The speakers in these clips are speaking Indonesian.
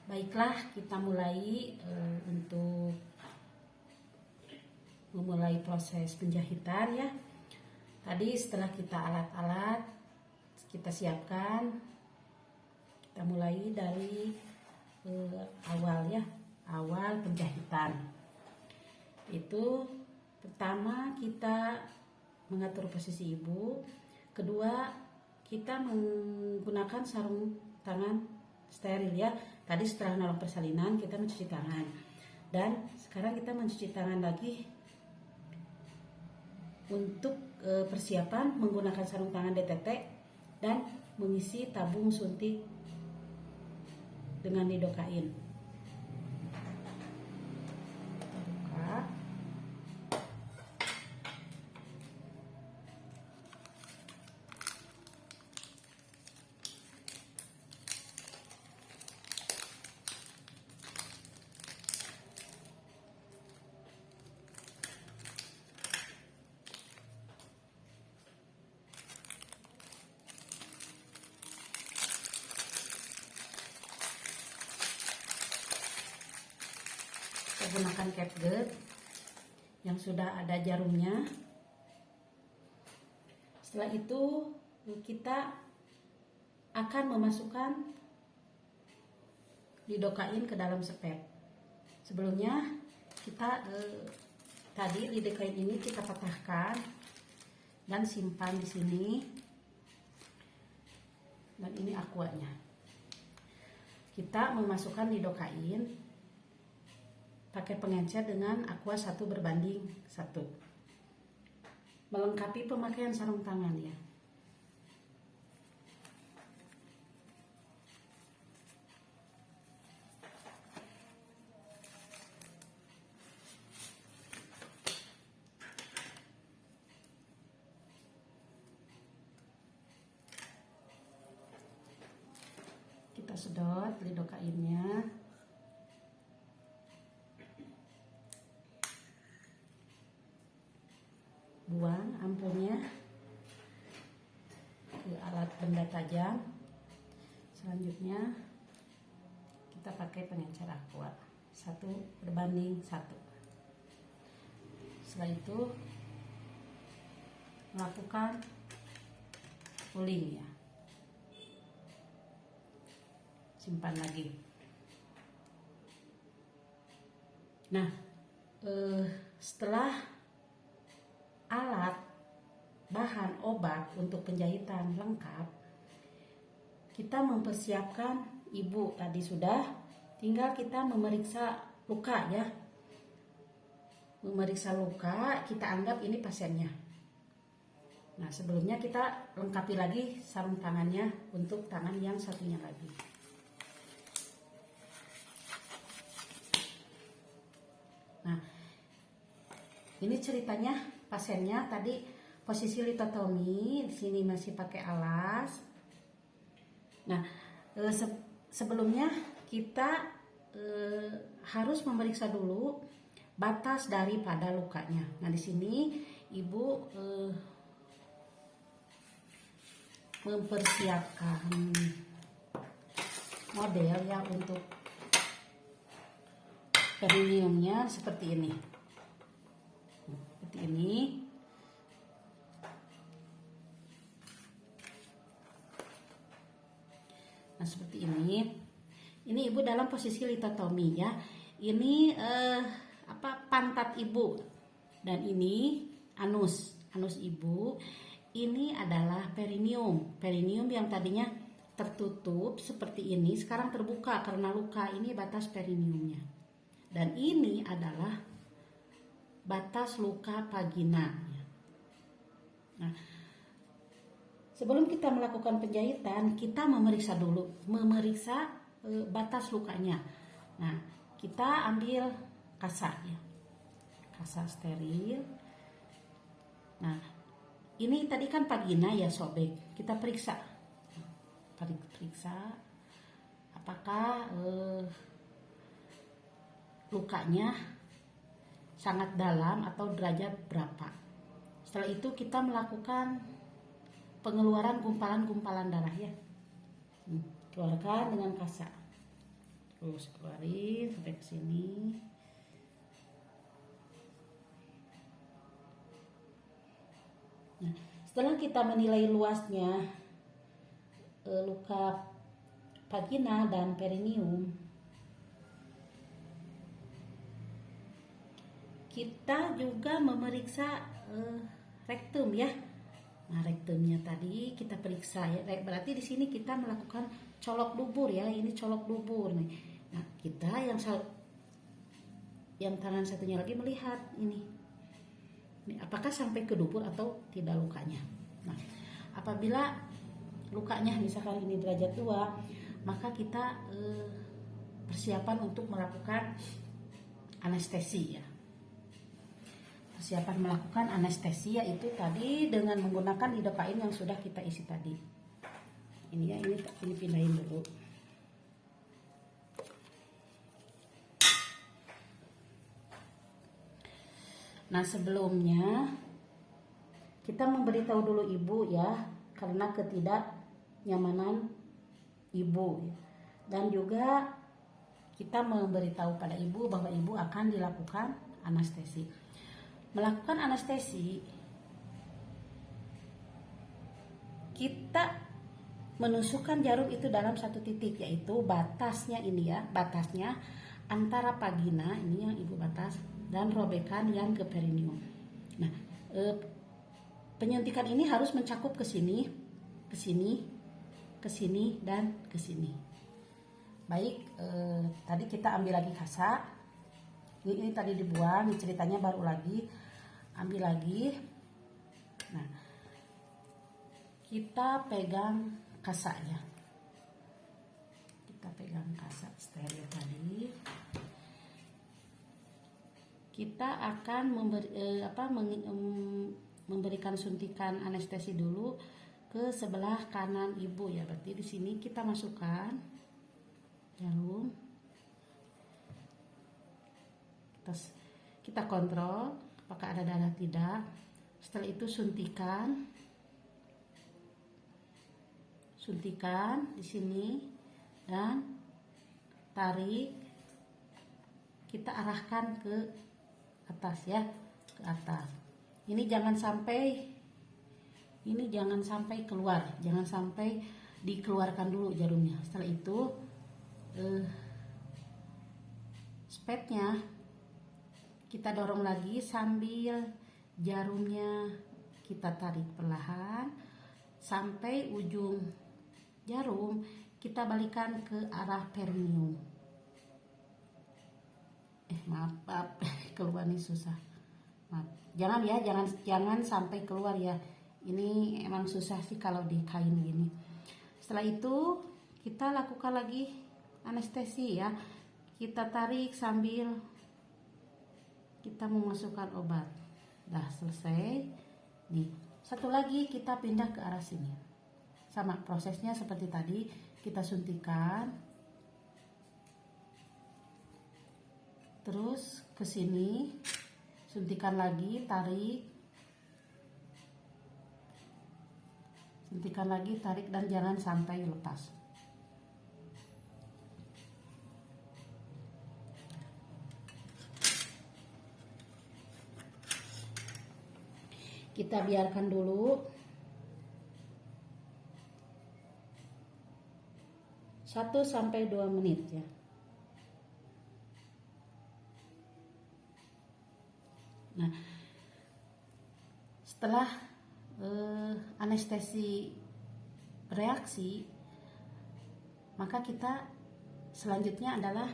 Baiklah, kita mulai untuk memulai proses penjahitan ya. Tadi setelah kita alat-alat kita siapkan, kita mulai dari awal ya, awal penjahitan. Itu pertama kita mengatur posisi ibu, kedua kita menggunakan sarung tangan steril ya. Tadi setelah nolong persalinan kita mencuci tangan, dan sekarang kita mencuci tangan lagi untuk persiapan menggunakan sarung tangan DTT dan mengisi tabung suntik dengan lidokain. Buka. Kita gunakan catgut yang sudah ada jarumnya. Setelah itu kita akan memasukkan lidokain ke dalam sepet. Sebelumnya kita tadi lidokain ini kita patahkan dan simpan di sini. Dan ini aquanya. Kita memasukkan lidokain pakai pengencer dengan aqua 1:1, melengkapi pemakaian sarung tangan ya. Kita sedot lidokainnya. Buang ampulnya ke alat benda tajam. Selanjutnya kita pakai pengencer aqua 1:1. Setelah itu melakukan pulling ya. Simpan lagi. Nah, setelah alat, bahan, obat untuk penjahitan lengkap, kita mempersiapkan ibu tadi sudah, tinggal kita memeriksa luka ya. Memeriksa luka, kita anggap ini pasiennya. Nah, sebelumnya kita lengkapi lagi sarung tangannya untuk tangan yang satunya lagi. Nah, ini ceritanya pasiennya tadi posisi litotomi, di sini masih pakai alas. Nah, sebelumnya kita harus memeriksa dulu batas daripada lukanya. Nah, di sini ibu mempersiapkan model ya untuk perineumnya seperti ini. Seperti ini. Nah, seperti ini. Ini ibu dalam posisi litotomi ya. Ini pantat ibu, dan ini anus ibu. Ini adalah perineum. Perineum yang tadinya tertutup seperti ini sekarang terbuka karena luka. Ini batas perineumnya. Dan ini adalah batas luka vagina. Nah, sebelum kita melakukan penjahitan, kita memeriksa dulu, batas lukanya. Nah, kita ambil kasa ya, kasa steril. Nah, ini tadi kan vagina ya sobek, kita periksa apakah lukanya sangat dalam atau derajat berapa. Setelah itu kita melakukan pengeluaran gumpalan-gumpalan darah ya. Keluarkan dengan kasa. Terus keluarin sampai ke sini. Nah, setelah kita menilai luasnya luka vagina dan perineum, kita juga memeriksa rektum ya. Nah, rektumnya tadi kita periksa ya. Berarti di sini kita melakukan colok dubur ya. Ini colok dubur nih. Nah, kita yang tangan satunya lagi melihat ini. Apakah sampai ke dubur atau tidak lukanya. Nah, apabila lukanya misalkan ini derajat 2, maka kita persiapan untuk melakukan anestesi ya. Persiapan melakukan anestesi yaitu tadi dengan menggunakan lidocain yang sudah kita isi tadi. Ini ya, ini pindahin dulu. Nah, sebelumnya kita memberitahu dulu ibu ya, karena ketidaknyamanan ibu. Dan juga kita memberitahu pada ibu bahwa ibu akan dilakukan anestesi. Melakukan anestesi, kita menusukkan jarum itu dalam satu titik, yaitu batasnya ini ya, batasnya antara vagina ini yang ibu batas dan robekan yang ke perineum. Nah, penyuntikan ini harus mencakup ke sini, ke sini, ke sini, dan ke sini. Baik, tadi kita ambil lagi kasa. Ini tadi dibuang, ini ceritanya baru lagi. Ambil lagi. Nah, kita pegang kasanya. Kita pegang kasa steril tadi. Kita akan memberikan suntikan anestesi dulu ke sebelah kanan ibu ya. Berarti di sini kita masukkan jarum. Terus kita kontrol apakah ada darah tidak. Setelah itu suntikan di sini dan tarik. Kita arahkan ke atas ya, ke atas. Ini jangan sampai keluar, jangan sampai dikeluarkan dulu jarumnya. Setelah itu spetnya kita dorong lagi sambil jarumnya kita tarik perlahan sampai ujung jarum kita balikan ke arah perineum. Maaf, keluar nih susah. Maaf. Jangan sampai keluar ya. Ini emang susah sih kalau di kain gini. Setelah itu kita lakukan lagi anestesi ya. Kita tarik sambil kita memasukkan obat. Dah selesai. Nih, satu lagi kita pindah ke arah sini. Sama prosesnya seperti tadi, kita suntikan. Terus ke sini, suntikan lagi, tarik. Suntikan lagi, tarik dan jangan sampai lepas. Kita biarkan dulu 1-2 menit ya. Nah, setelah anestesi reaksi, maka kita selanjutnya adalah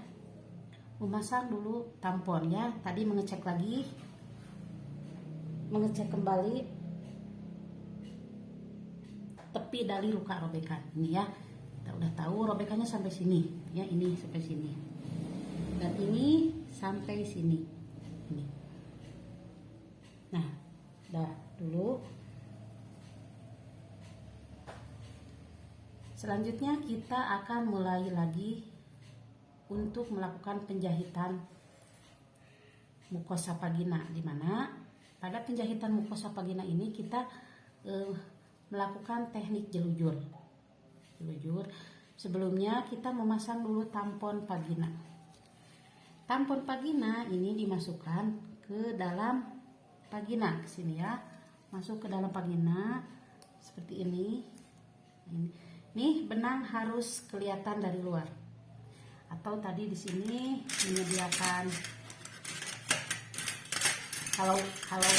memasang dulu tampon ya. Tadi mengecek kembali tepi dari luka robekan ini ya. Kita udah tahu robekannya sampai sini ya, ini sampai sini dan ini sampai sini ini. Nah, dah dulu. Selanjutnya kita akan mulai lagi untuk melakukan penjahitan mukosa vagina, di mana pada penjahitan mukosa vagina ini kita melakukan teknik jelujur Sebelumnya kita memasang dulu tampon vagina. Tampon vagina ini dimasukkan ke dalam vagina, ke sini ya. Masuk ke dalam vagina seperti ini. Nih benang harus kelihatan dari luar. Atau tadi di sini menyediakan kalau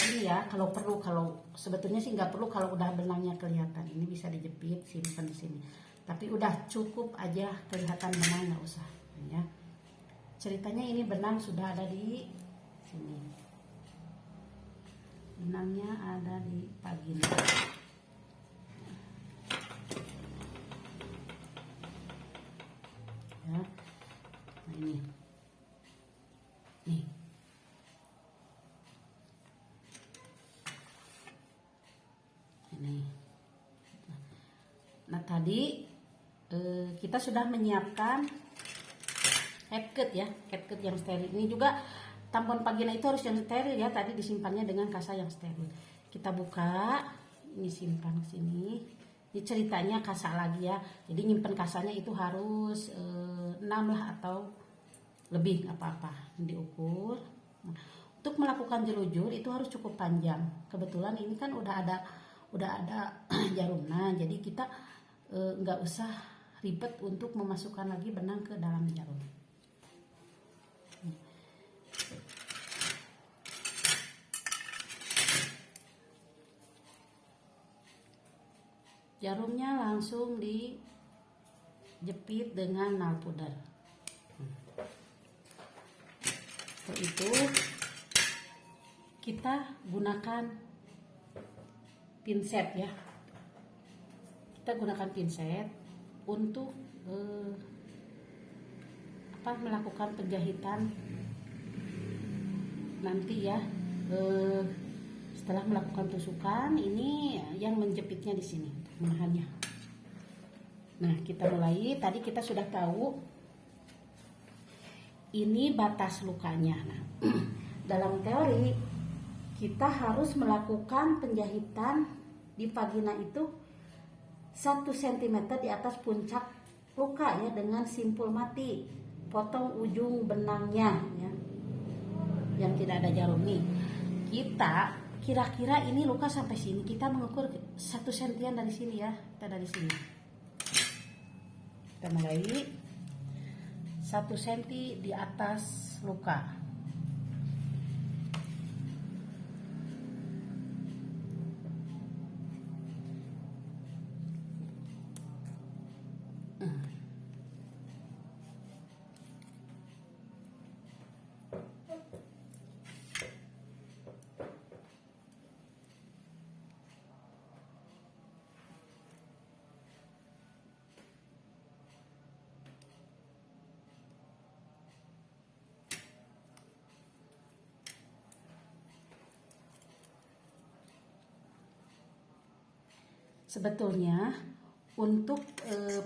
ini ya, kalau perlu, kalau sebetulnya sih nggak perlu kalau udah benangnya kelihatan. Ini bisa dijepit, simpan di sini. Tapi udah cukup aja kelihatan benang, nggak usah ya. Ceritanya ini benang sudah ada di sini. Benangnya ada di vagina. Ya. Nah ini. Nih. Ini. Nah, tadi kita sudah menyiapkan headcut ya, headcut yang steril. Ini juga tampon vagina itu harus yang steril ya. Tadi disimpannya dengan kasa yang steril. Kita buka, ini simpan ke sini. Ini ceritanya kasa lagi ya. Jadi nyimpen kasanya itu harus 6 lah atau lebih, nggak apa-apa. Diukur. Nah, untuk melakukan jelujur itu harus cukup panjang. Kebetulan ini kan udah ada jarumnya. Jadi kita nggak usah ribet untuk memasukkan lagi benang ke dalam jarum. Jarumnya langsung dijepit dengan nail powder. Setelah itu kita gunakan pinset ya. Kita gunakan pinset untuk melakukan penjahitan nanti ya. Setelah melakukan tusukan, ini yang menjepitnya di sini, menahannya. Nah, kita mulai. Tadi kita sudah tahu ini batas lukanya. Nah, dalam teori kita harus melakukan penjahitan di vagina itu 1 cm di atas puncak luka ya, dengan simpul mati. Potong ujung benangnya ya, yang tidak ada jarum nih. Kita kira-kira ini luka sampai sini, kita mengukur 1 sentian dari sini ya. Kita dari sini. Kita mulai 1 cm di atas luka. Sebetulnya untuk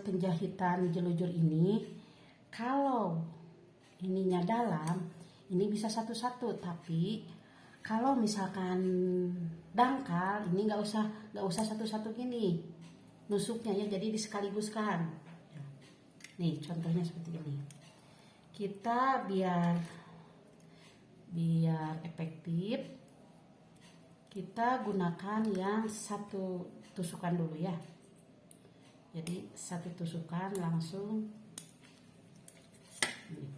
penjahitan jelujur ini, kalau ininya dalam, ini bisa satu-satu. Tapi kalau misalkan dangkal, ini nggak usah satu-satu gini nusuknya ya. Jadi disekaliguskan. Nih contohnya seperti ini. Kita biar efektif, kita gunakan yang 1 tusukan dulu ya. Jadi 1 tusukan langsung ini.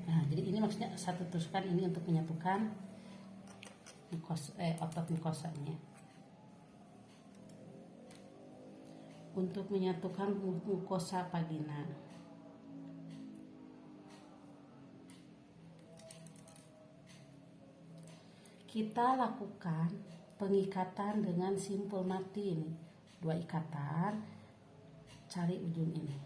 Nah, jadi ini maksudnya 1 tusukan ini untuk menyatukan otot mukosanya. Untuk menyatukan mukosa vagina. Kita lakukan pengikatan dengan simpul mati ini. 2 ikatan, cari ujung ini.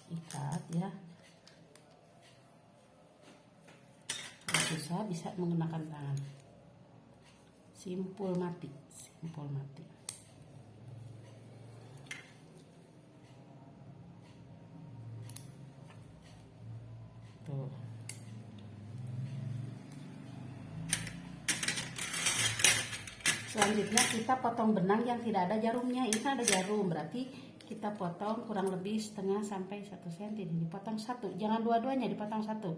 Ikat ya. Susah bisa menggunakan tangan. Simpul mati. Selanjutnya kita potong benang yang tidak ada jarumnya. Ini kan ada jarum, berarti kita potong kurang lebih setengah sampai 1 cm. Dipotong satu, jangan dua-duanya, dipotong satu.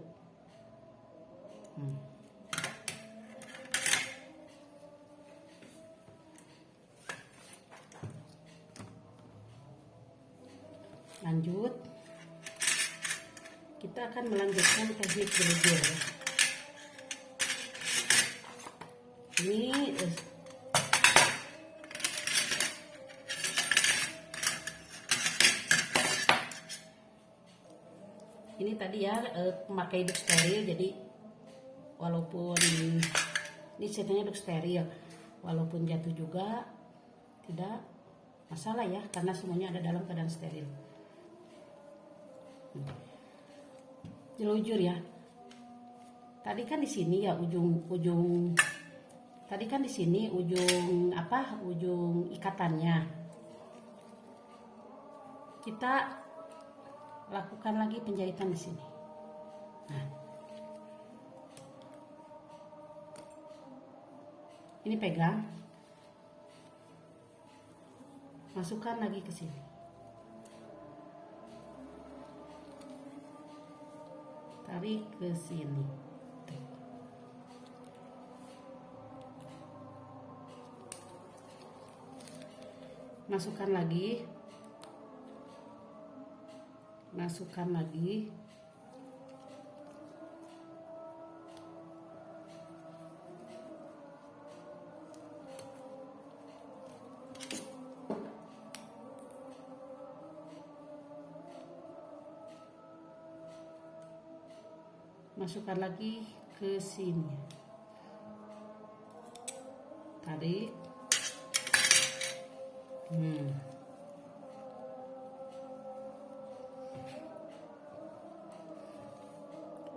Lanjut, kita akan melanjutkan teknik gelujur. Ini tadi ya memakai duk steril, jadi walaupun ini ceritanya duk steril, walaupun jatuh juga tidak masalah ya, karena semuanya ada dalam keadaan steril. Jelujur ya. Tadi kan di sini ya ujung tadi kan di sini ujung ikatannya. Kita lakukan lagi penjahitan di sini. Nah, ini pegang, masukkan lagi ke sini. Tarik ke sini. Masukkan lagi. Masukkan lagi. Masukkan lagi ke sini. Tarik.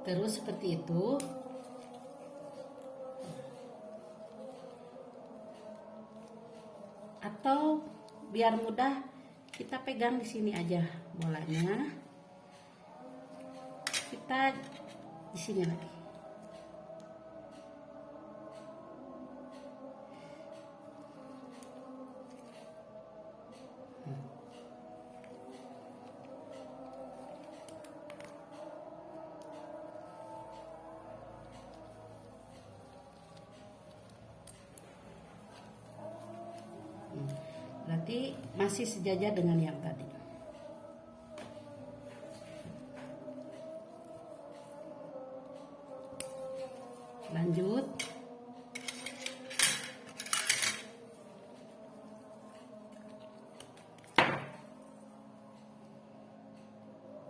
Terus seperti itu. Atau biar mudah kita pegang di sini aja bolanya. Kita di sini lagi. Berarti masih sejajar dengan yang tadi. Lanjut.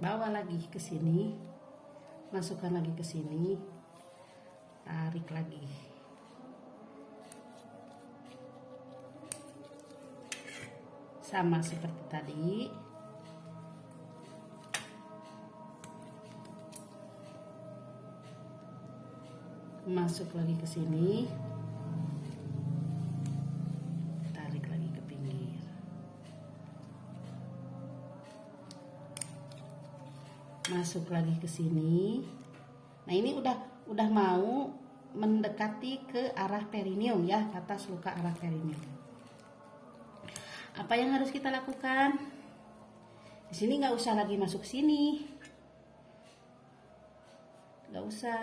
Bawa lagi ke sini. Masukkan lagi ke sini. Tarik lagi. Sama seperti tadi. Masuk lagi ke sini, tarik lagi ke pinggir. Masuk lagi ke sini. Nah, ini udah mau mendekati ke arah perineum ya, atas luka arah perineum. Apa yang harus kita lakukan? Di sini nggak usah lagi masuk sini, nggak usah.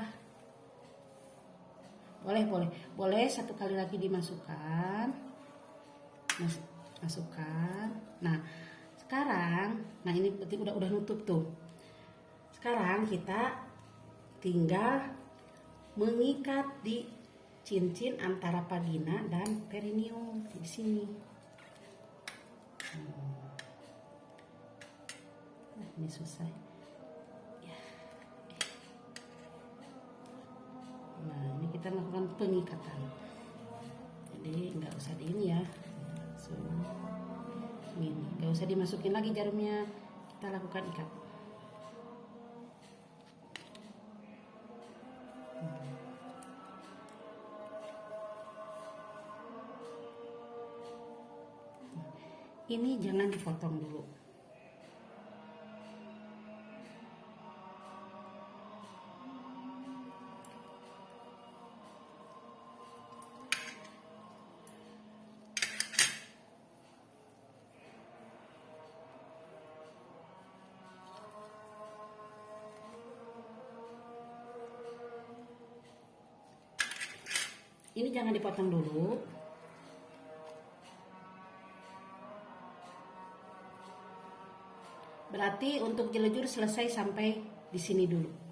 Boleh satu kali lagi dimasukkan, masukkan. Nah sekarang, nah ini berarti udah nutup tuh. Sekarang kita tinggal mengikat di cincin antara vagina dan perineum di sini. Ini susah. Nah, ini kita lakukan pengikatan. Jadi nggak usah di ini ya. Gini, nggak usah dimasukin lagi jarumnya. Kita lakukan ikat. Ini jangan dipotong dulu. Ini jangan dipotong dulu. Berarti untuk jelujur selesai sampai di sini dulu.